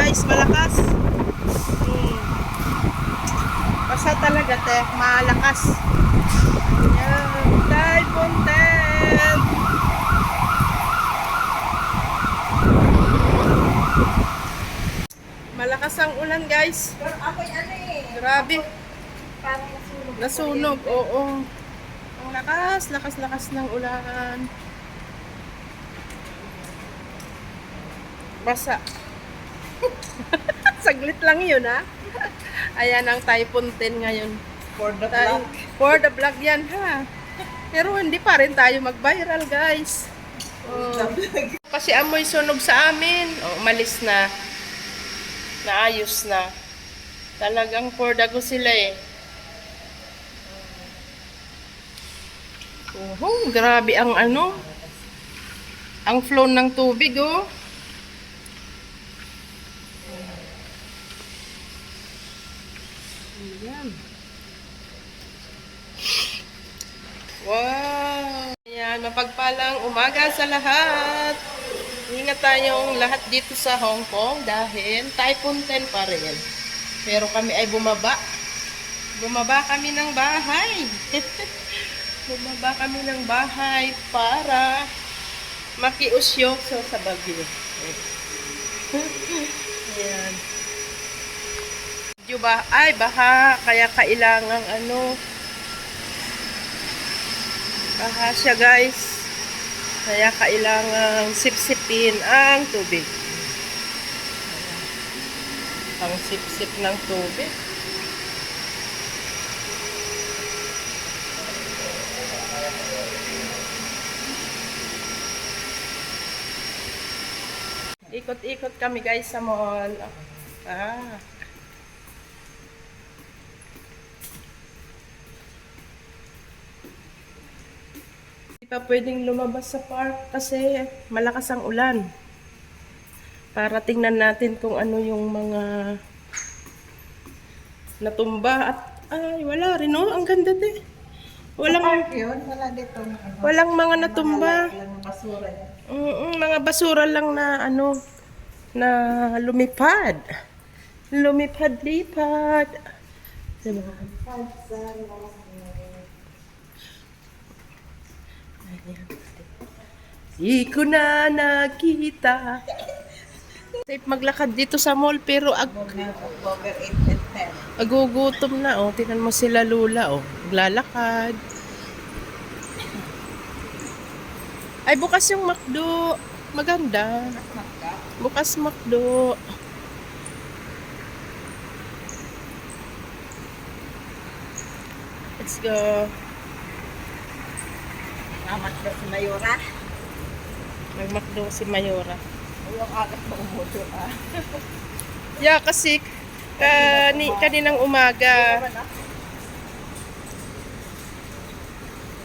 guys, malakas. Basta talaga te, malakas. Ayan, Typhoon 10. Malakas ang ulan guys. Ako'y ano eh. Grabe. Parang nasunog. Nasunog, oo. Ang lakas ng ulan. Basa. Saglit lang yun, ha? Ayan ang Typhoon 10 ngayon. For the vlog. For the vlog yan, ha? Pero hindi pa rin tayo mag-viral, guys. Oh. Kasi amoy sunog sa amin. Oh, umalis na. Naayos na. Talagang for the go sila eh. Oh, grabe ang ano. Ang flow ng tubig, oh. Ayan. Wow! Ayan, mapagpalang umaga sa lahat. Ingat tayong lahat dito sa Hong Kong dahil Typhoon 10 pa rin. Pero kami ay bumaba. Bumaba kami ng bahay. Bumaba kami ng bahay para makiusyoso sa bagyo. Ayan. Ba? Ay, baha. Kaya kailangang ano. Baha siya guys. Kaya kailangang sipsipin ang tubig. Ang sipsip ng tubig. Ikot-ikot kami guys sa mall. Hindi pa pwedeng lumabas sa park kasi malakas ang ulan. Para tingnan natin kung ano yung mga natumba at ay wala rin oh, ang ganda din. Walang Yun, wala dito. walang mga natumba. Walang basura. Mga basura lang na ano na lumipad. Lumipad-lipad. Diba? Di ko na nakita. Safe maglakad dito sa mall pero October 8 and 10. agugutom na oh. Tingnan mo sila Lula oh. Naglalakad. Ay bukas yung McDo. Maganda. Bukas McDo. Let's go. Namat na si Mayora. Nag-McDo si Mayora. Yung agad na umudo Yeah, kasi kaninang umaga.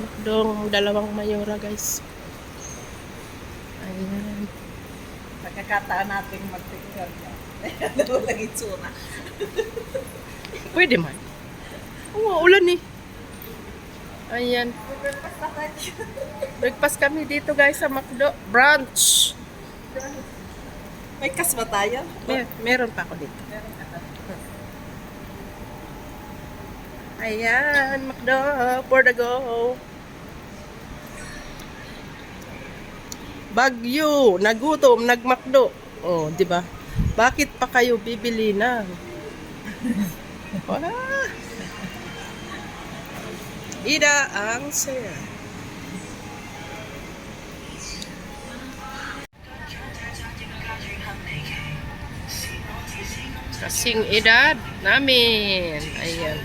McDo, dalawang Mayora guys. Ayan. Pagkakataan natin mag-picture niya. Daw lang itsura. Pwede man. Oo, ulan eh. Ayan. Breakfast kami dito guys sa McDo. Brunch. May kas ba tayo? Meron pa ako dito. Ayan, McDo. For the go. Bagyo, nagutom, nag-McDo. Oh, di ba? Bakit pa kayo bibili na? Ida ang saya. Kasing edad namin. Ayan.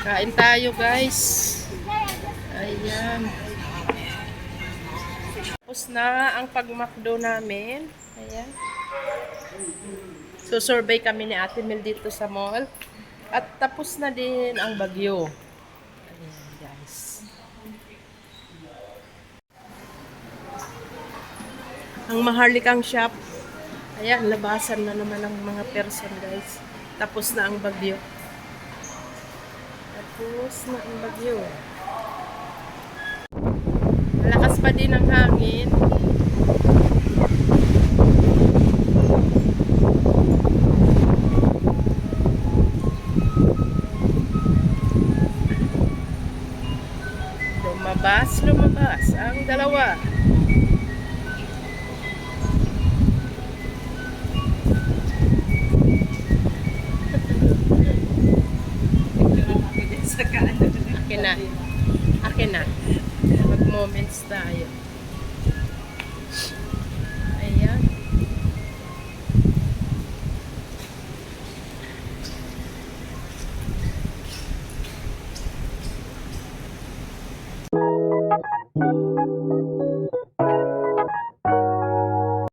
Kain tayo guys. Ayan. Tapos na ang pag-McDo namin. Ayan. So, survey kami ni Ate Mel dito sa mall. At tapos na din ang bagyo. Ayan, guys. Ang Maharlikang shop. Ayan, labasan na naman ang mga person, guys. Tapos na ang bagyo. Tapos na ang bagyo. Malakas pa din ang hangin. Lumabas ang dalawa. Tingnan natin din sa kaano. Akin na. Akin na. Mag-moments tayo. Ayan.